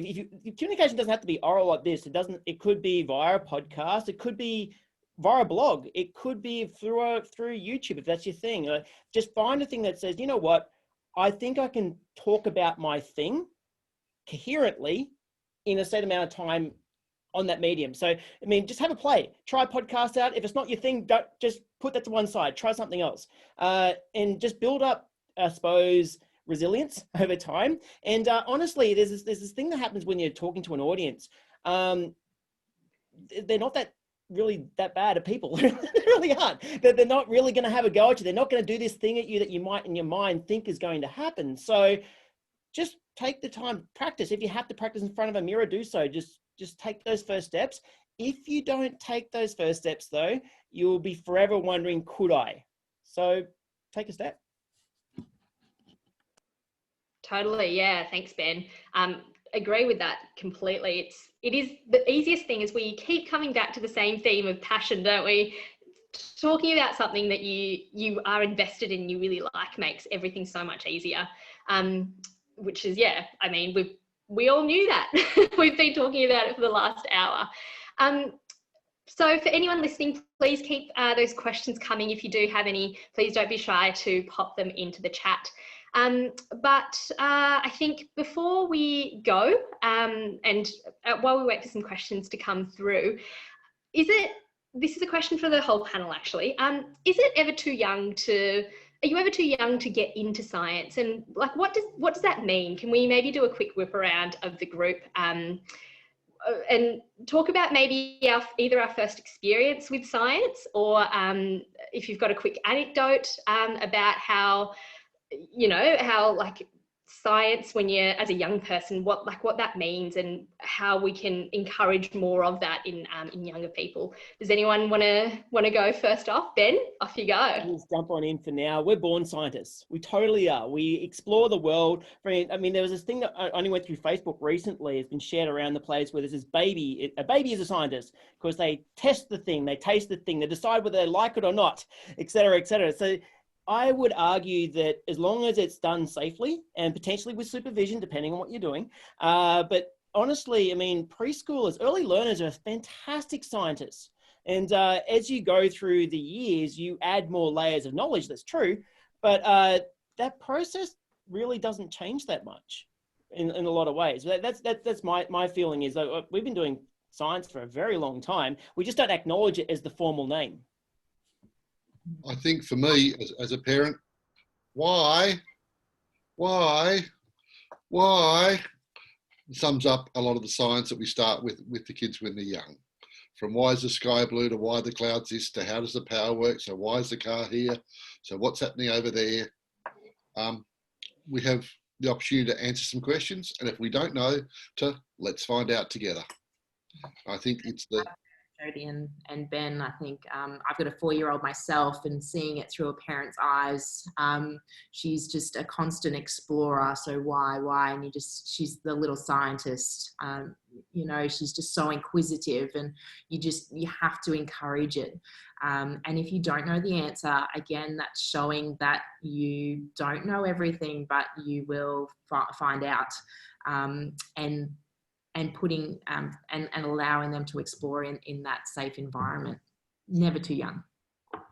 if communication doesn't have to be oral like this, it could be via a podcast, it could be via a blog, it could be through YouTube, if that's your thing. Just find a thing that says, you know what, I think I can talk about my thing coherently in a set amount of time on that medium. So, I mean, just have a play, try a podcast out. If it's not your thing, don't just put that to one side, try something else. And just build up, I suppose, resilience over time. And honestly, there's this thing that happens when you're talking to an audience. They're not that bad at people. They really aren't. They're not really going to have a go at you. They're not going to do this thing at you that you might in your mind think is going to happen. So just take the time, practice. If you have to practice in front of a mirror, do so. Just take those first steps. If you don't take those first steps though, you'll be forever wondering, could I? So take a step. Totally, yeah. Thanks, Ben. Agree with that completely. It is the easiest thing is we keep coming back to the same theme of passion, don't we? Talking about something that you are invested in, you really like, makes everything so much easier. Which is, yeah, I mean, we all knew that. We've been talking about it for the last hour. So for anyone listening, please keep those questions coming. If you do have any, please don't be shy to pop them into the chat. But I think before we go, and while we wait for some questions to come through, this is a question for the whole panel actually. Is it ever too young are you ever too young to get into science? And like, what does that mean? Can we maybe do a quick whip around of the group and talk about maybe either our first experience with science or if you've got a quick anecdote about how, you know, how like science when you're as a young person, what that means and how we can encourage more of that in younger people. Does anyone want to go first off? Ben, off you go. Let's jump on in for now. We're born scientists. We totally are. We explore the world. I mean, there was this thing that I only went through Facebook recently. It's been shared around the place where there's this baby. A baby is a scientist because they test the thing, they taste the thing, they decide whether they like it or not, et cetera, et cetera. So I would argue that as long as it's done safely and potentially with supervision, depending on what you're doing, but honestly, I mean, preschoolers, early learners are fantastic scientists. And as you go through the years, you add more layers of knowledge, that's true, but that process really doesn't change that much in a lot of ways. That's my feeling is that we've been doing science for a very long time. We just don't acknowledge it as the formal name. I think for me, as a parent, why sums up a lot of the science that we start with the kids when they're young. From why is the sky blue to why the clouds this to how does the power work? So why is the car here? So what's happening over there? We have the opportunity to answer some questions, and if we don't know, let's find out together. I think it's the Jody and Ben, I think I've got a 4-year-old myself, and seeing it through a parent's eyes, she's just a constant explorer. So why? And she's the little scientist. You know, she's just so inquisitive, and you have to encourage it. And if you don't know the answer, again, that's showing that you don't know everything, but you will find out. And putting and allowing them to explore in that safe environment. Never too young.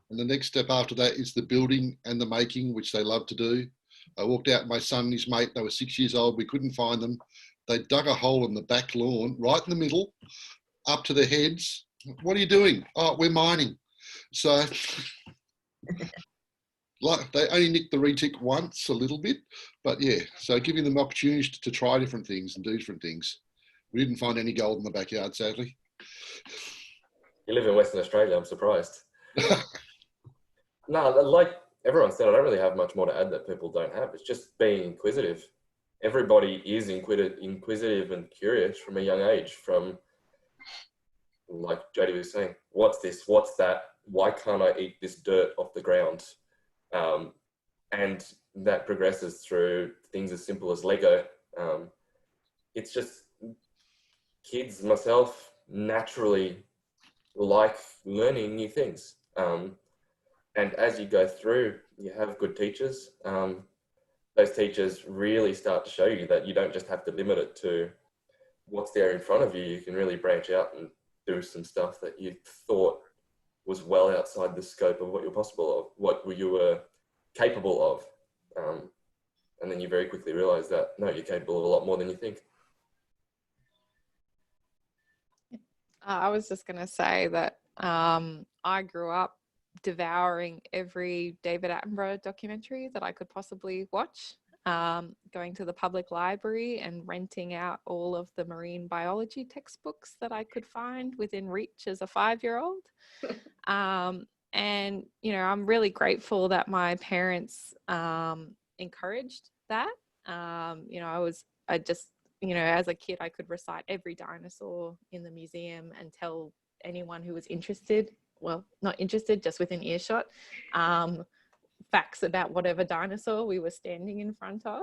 And the next step after that is the building and the making, which they love to do. I walked out with my son and his mate. They were 6 years old. We couldn't find them. They dug a hole in the back lawn, right in the middle, up to their heads. What are you doing? Oh, we're mining. So like they only nicked the retic once a little bit, but yeah, so giving them opportunities to try different things and do different things. We didn't find any gold in the backyard, sadly. You live in Western Australia, I'm surprised. No, like everyone said, I don't really have much more to add that people don't have. It's just being inquisitive. Everybody is inquisitive and curious from a young age, from, like Jody was saying, what's this, what's that, why can't I eat this dirt off the ground? And that progresses through things as simple as Lego. It's just, kids, myself, naturally like learning new things. And as you go through, you have good teachers. Those teachers really start to show you that you don't just have to limit it to what's there in front of you. You can really branch out and do some stuff that you thought was well outside the scope of what you're possible of, what you were capable of. And then you very quickly realize that, no, you're capable of a lot more than you think. I was just going to say that I grew up devouring every David Attenborough documentary that I could possibly watch, going to the public library and renting out all of the marine biology textbooks that I could find within reach as a 5-year-old. And, you know, I'm really grateful that my parents encouraged that. You know, you know, as a kid, I could recite every dinosaur in the museum and tell anyone who was interested, well, not interested, just within earshot, facts about whatever dinosaur we were standing in front of.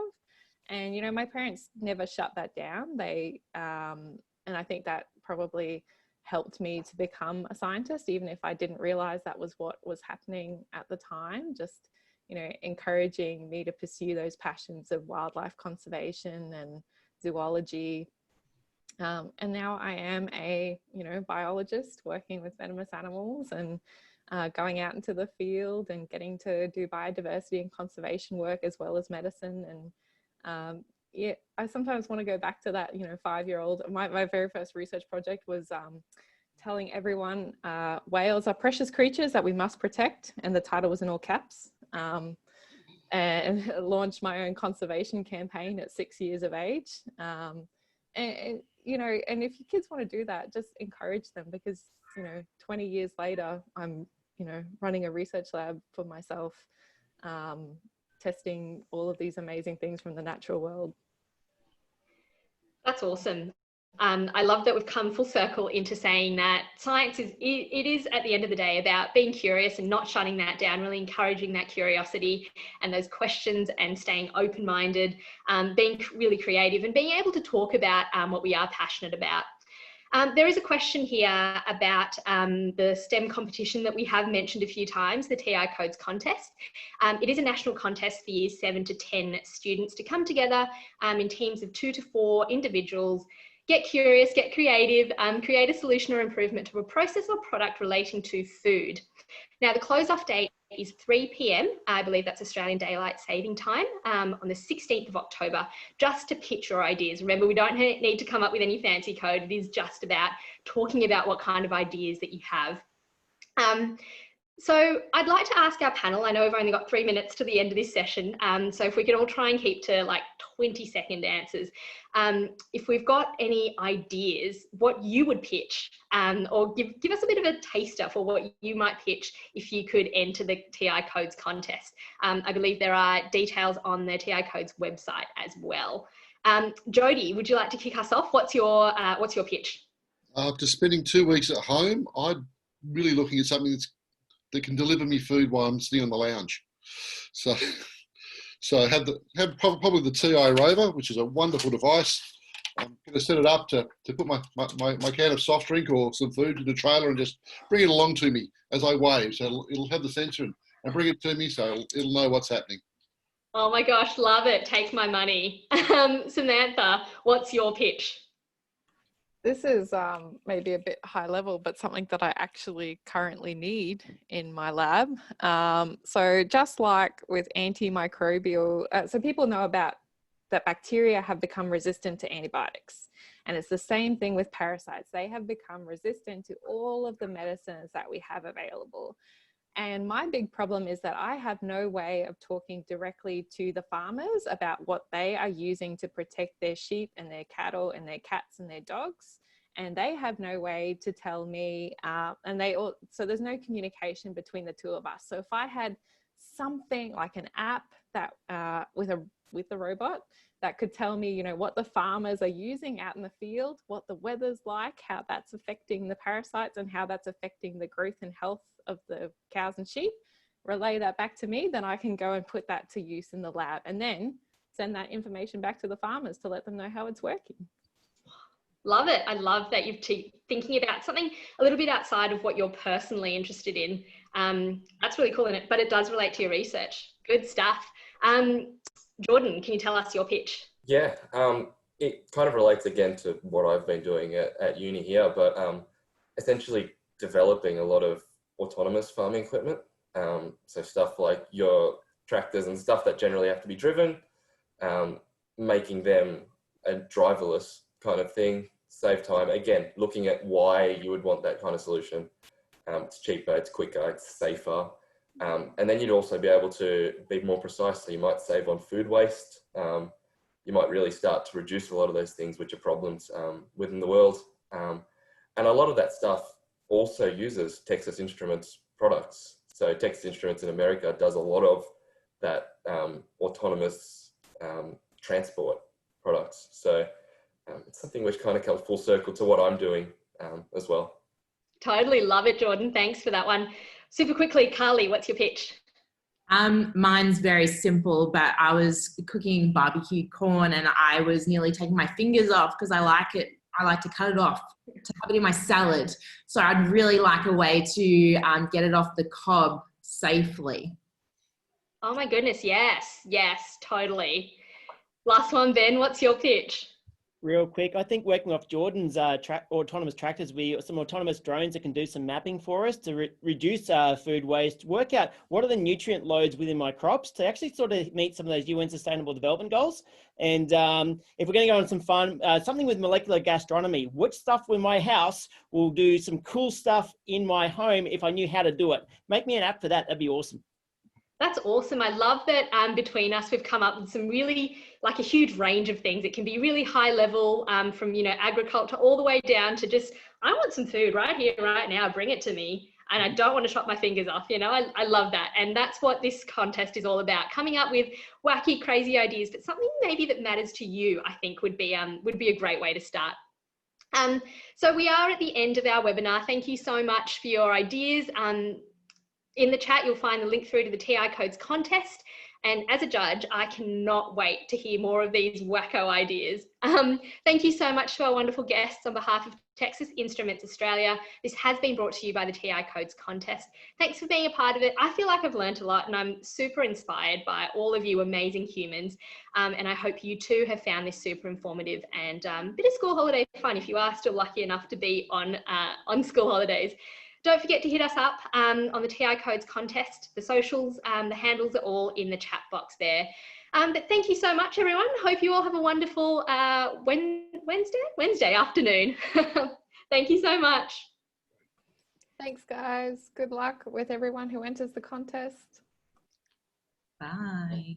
And, you know, my parents never shut that down. They, and I think that probably helped me to become a scientist, even if I didn't realize that was what was happening at the time. Just, you know, encouraging me to pursue those passions of wildlife conservation and zoology, and now I am a, you know, biologist working with venomous animals and going out into the field and getting to do biodiversity and conservation work as well as medicine. And yeah, I sometimes want to go back to that, you know, 5-year-old. My very first research project was telling everyone whales are precious creatures that we must protect, and the title was in all caps. And launched my own conservation campaign at 6 years of age. And, you know, and if your kids want to do that, just encourage them, because, you know, 20 years later, I'm you know, running a research lab for myself, testing all of these amazing things from the natural world. That's awesome. I love that we've come full circle into saying that science is, it is at the end of the day about being curious and not shutting that down, really encouraging that curiosity and those questions and staying open-minded, being really creative and being able to talk about what we are passionate about. There is a question here about the STEM competition that we have mentioned a few times, the TI Codes contest. It is a national contest for years 7 to 10 students to come together in teams of 2 to 4 individuals, get curious, get creative, create a solution or improvement to a process or product relating to food. Now, the close-off date is 3 p.m. I believe that's Australian Daylight Saving Time on the 16th of October, just to pitch your ideas. Remember, we don't need to come up with any fancy code. It is just about talking about what kind of ideas that you have. So I'd like to ask our panel, I know we've only got 3 minutes to the end of this session, so if we can all try and keep to like 20-second answers. If we've got any ideas, what you would pitch, or give us a bit of a taster for what you might pitch if you could enter the TI Codes contest. I believe there are details on the TI Codes website as well. Jody, would you like to kick us off? What's your pitch? After spending 2 weeks at home, I'm really looking at something that can deliver me food while I'm sitting on the lounge. So have probably the TI Rover, which is a wonderful device. I'm going to set it up to put my can of soft drink or some food in the trailer and just bring it along to me as I wave. So it'll have the sensor and bring it to me, so it'll know what's happening. Oh my gosh, love it. Take my money. Samantha, what's your pitch? This is maybe a bit high level, but something that I actually currently need in my lab. So just like with antimicrobial, so people know about that bacteria have become resistant to antibiotics. And it's the same thing with parasites. They have become resistant to all of the medicines that we have available. And my big problem is that I have no way of talking directly to the farmers about what they are using to protect their sheep and their cattle and their cats and their dogs. And they have no way to tell me, so there's no communication between the two of us. So if I had something like an app that with the robot that could tell me, you know, what the farmers are using out in the field, what the weather's like, how that's affecting the parasites and how that's affecting the growth and health of the cows and sheep, relay that back to me, then I can go and put that to use in the lab and then send that information back to the farmers to let them know how it's working. Love it. I love that you're thinking about something a little bit outside of what you're personally interested in. That's really cool, but it does relate to your research. Good stuff. Jordan, can you tell us your pitch? Yeah, it kind of relates again to what I've been doing at uni here, but essentially developing a lot of autonomous farming equipment. So stuff like your tractors and stuff that generally have to be driven, making them a driverless kind of thing, save time. Again, looking at why you would want that kind of solution. It's cheaper, it's quicker, it's safer. And then you'd also be able to be more precise. So you might save on food waste. You might really start to reduce a lot of those things which are problems within the world. And a lot of that stuff also uses Texas Instruments products. So Texas Instruments in America does a lot of that autonomous transport products. So it's something which kind of comes full circle to what I'm doing as well. Totally love it, Jordan. Thanks for that one. Super quickly, Carly, what's your pitch? Mine's very simple, but I was cooking barbecue corn and I was nearly taking my fingers off because I like it. I like to cut it off to have it in my salad. So I'd really like a way to get it off the cob safely. Oh my goodness, yes, totally. Last one, Ben, what's your pitch? Real quick, I think working off Jordan's autonomous tractors, some autonomous drones that can do some mapping for us to reduce food waste, work out what are the nutrient loads within my crops to actually sort of meet some of those UN Sustainable Development Goals. And if we're going to go on some fun, something with molecular gastronomy, which stuff in my house will do some cool stuff in my home if I knew how to do it. Make me an app for that, that'd be awesome. That's awesome. I love that between us, we've come up with some really, like a huge range of things. It can be really high level from, you know, agriculture all the way down to just, I want some food right here, right now, bring it to me. and I don't want to chop my fingers off. You know, I love that. And that's what this contest is all about, coming up with wacky, crazy ideas, but something maybe that matters to you, I think would be a great way to start. So we are at the end of our webinar. Thank you so much for your ideas. In the chat, you'll find the link through to the TI Codes contest. And as a judge, I cannot wait to hear more of these wacko ideas. Thank you so much to our wonderful guests on behalf of Texas Instruments Australia. This has been brought to you by the TI Codes contest. Thanks for being a part of it. I feel like I've learned a lot, and I'm super inspired by all of you amazing humans. And I hope you too have found this super informative and a bit of school holiday fun if you are still lucky enough to be on school holidays. Don't forget to hit us up on the TI Codes contest. The socials, the handles are all in the chat box there. But thank you so much, everyone. Hope you all have a wonderful Wednesday afternoon. Thank you so much. Thanks, guys. Good luck with everyone who enters the contest. Bye.